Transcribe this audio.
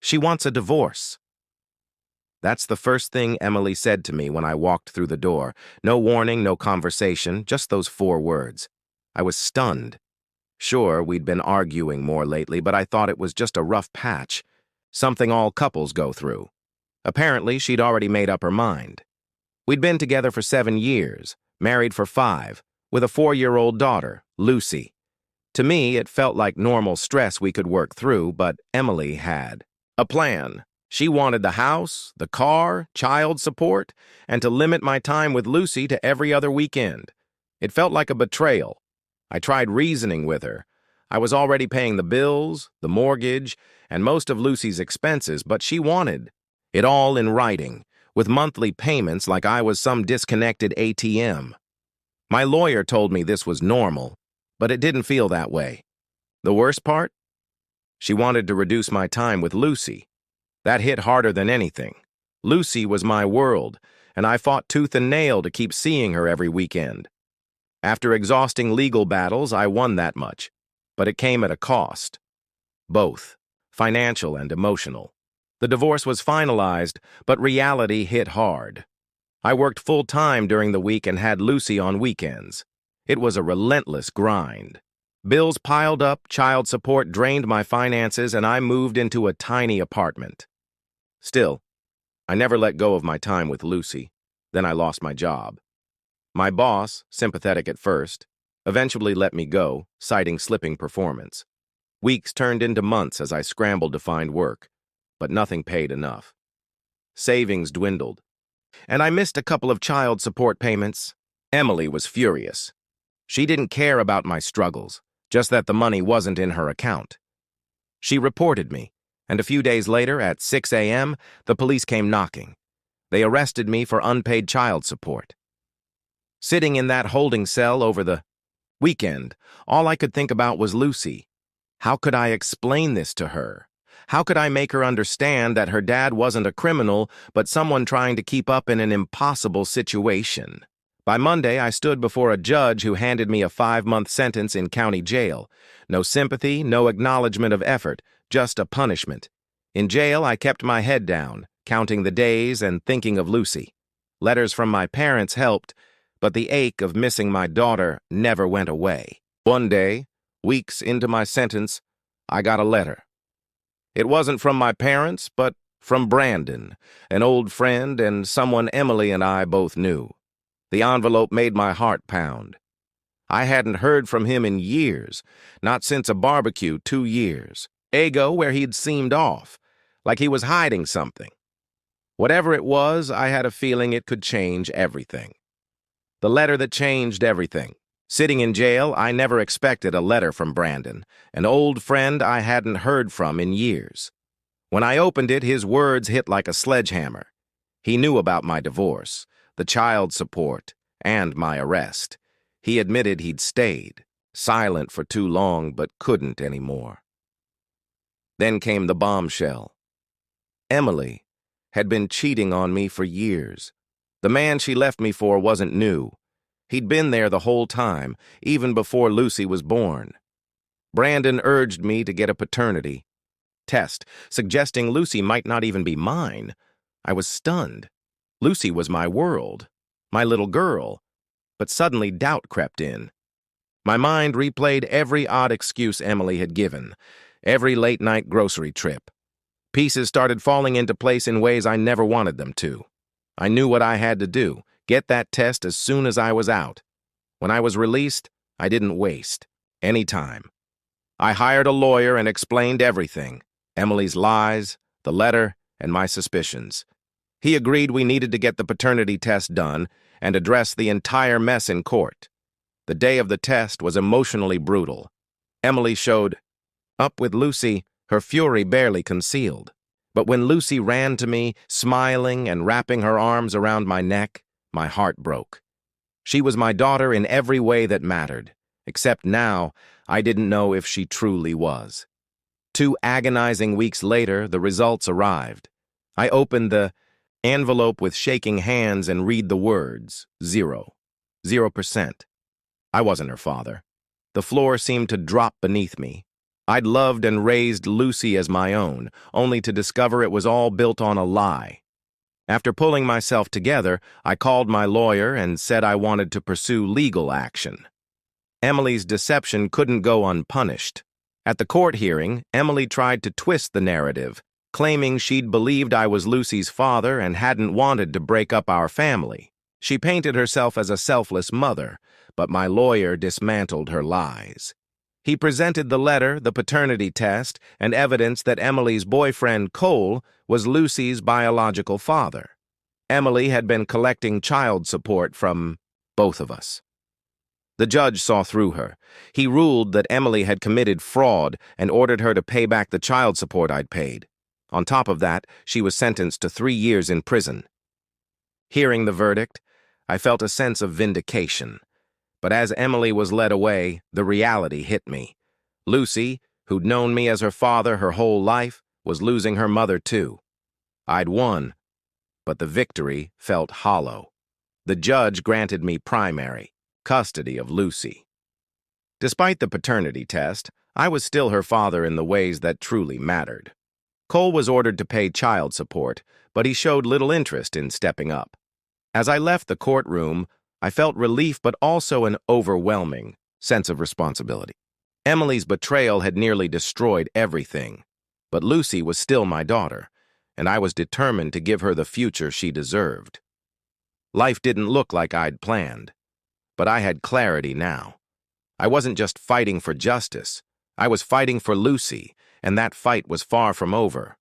She wants a divorce. That's the first thing Emily said to me when I walked through the door. No warning, no conversation, just those 4 words. I was stunned. Sure, we'd been arguing more lately, but I thought it was just a rough patch, something all couples go through. Apparently, she'd already made up her mind. We'd been together for 7 years, married for 5, with a 4-year-old daughter, Lucy. To me, it felt like normal stress we could work through, but Emily had a plan. She wanted the house, the car, child support, and to limit my time with Lucy to every other weekend. It felt like a betrayal. I tried reasoning with her. I was already paying the bills, the mortgage, and most of Lucy's expenses, but she wanted it all in writing, with monthly payments like I was some disconnected ATM. My lawyer told me this was normal, but it didn't feel that way. The worst part? She wanted to reduce my time with Lucy. That hit harder than anything. Lucy was my world, and I fought tooth and nail to keep seeing her every weekend. After exhausting legal battles, I won that much, but it came at a cost. Both, financial and emotional. The divorce was finalized, but reality hit hard. I worked full-time during the week and had Lucy on weekends. It was a relentless grind. Bills piled up, child support drained my finances, and I moved into a tiny apartment. Still, I never let go of my time with Lucy. Then I lost my job. My boss, sympathetic at first, eventually let me go, citing slipping performance. Weeks turned into months as I scrambled to find work, but nothing paid enough. Savings dwindled, and I missed a couple of child support payments. Emily was furious. She didn't care about my struggles, just that the money wasn't in her account. She reported me, and a few days later, at 6 a.m., the police came knocking. They arrested me for unpaid child support. Sitting in that holding cell over the weekend, all I could think about was Lucy. How could I explain this to her? How could I make her understand that her dad wasn't a criminal, but someone trying to keep up in an impossible situation? By Monday, I stood before a judge who handed me a 5-month sentence in county jail. No sympathy, no acknowledgement of effort, just a punishment. In jail, I kept my head down, counting the days and thinking of Lucy. Letters from my parents helped, but the ache of missing my daughter never went away. One day, weeks into my sentence, I got a letter. It wasn't from my parents, but from Brandon, an old friend and someone Emily and I both knew. The envelope made my heart pound. I hadn't heard from him in years, not since a barbecue 2 years ago where he'd seemed off, like he was hiding something. Whatever it was, I had a feeling it could change everything. The letter that changed everything. Sitting in jail, I never expected a letter from Brandon, an old friend I hadn't heard from in years. When I opened it, his words hit like a sledgehammer. He knew about my divorce, the child support, and my arrest. He admitted he'd stayed, silent for too long, but couldn't anymore. Then came the bombshell. Emily had been cheating on me for years. The man she left me for wasn't new. He'd been there the whole time, even before Lucy was born. Brandon urged me to get a paternity test, suggesting Lucy might not even be mine. I was stunned. Lucy was my world, my little girl. But suddenly doubt crept in. My mind replayed every odd excuse Emily had given, every late-night grocery trip. Pieces started falling into place in ways I never wanted them to. I knew what I had to do, get that test as soon as I was out. When I was released, I didn't waste any time. I hired a lawyer and explained everything, Emily's lies, the letter, and my suspicions. He agreed we needed to get the paternity test done and address the entire mess in court. The day of the test was emotionally brutal. Emily showed up with Lucy, her fury barely concealed. But when Lucy ran to me, smiling and wrapping her arms around my neck, my heart broke. She was my daughter in every way that mattered, except now I didn't know if she truly was. 2 agonizing weeks later, the results arrived. I opened the envelope with shaking hands and read the words, 0. 0%. I wasn't her father. The floor seemed to drop beneath me. I'd loved and raised Lucy as my own, only to discover it was all built on a lie. After pulling myself together, I called my lawyer and said I wanted to pursue legal action. Emily's deception couldn't go unpunished. At the court hearing, Emily tried to twist the narrative, claiming she'd believed I was Lucy's father and hadn't wanted to break up our family. She painted herself as a selfless mother, but my lawyer dismantled her lies. He presented the letter, the paternity test, and evidence that Emily's boyfriend, Cole, was Lucy's biological father. Emily had been collecting child support from both of us. The judge saw through her. He ruled that Emily had committed fraud and ordered her to pay back the child support I'd paid. On top of that, she was sentenced to 3 years in prison. Hearing the verdict, I felt a sense of vindication. But as Emily was led away, the reality hit me. Lucy, who'd known me as her father her whole life, was losing her mother too. I'd won, but the victory felt hollow. The judge granted me primary custody of Lucy. Despite the paternity test, I was still her father in the ways that truly mattered. Cole was ordered to pay child support, but he showed little interest in stepping up. As I left the courtroom, I felt relief but also an overwhelming sense of responsibility. Emily's betrayal had nearly destroyed everything, but Lucy was still my daughter, and I was determined to give her the future she deserved. Life didn't look like I'd planned, but I had clarity now. I wasn't just fighting for justice. I was fighting for Lucy, and that fight was far from over.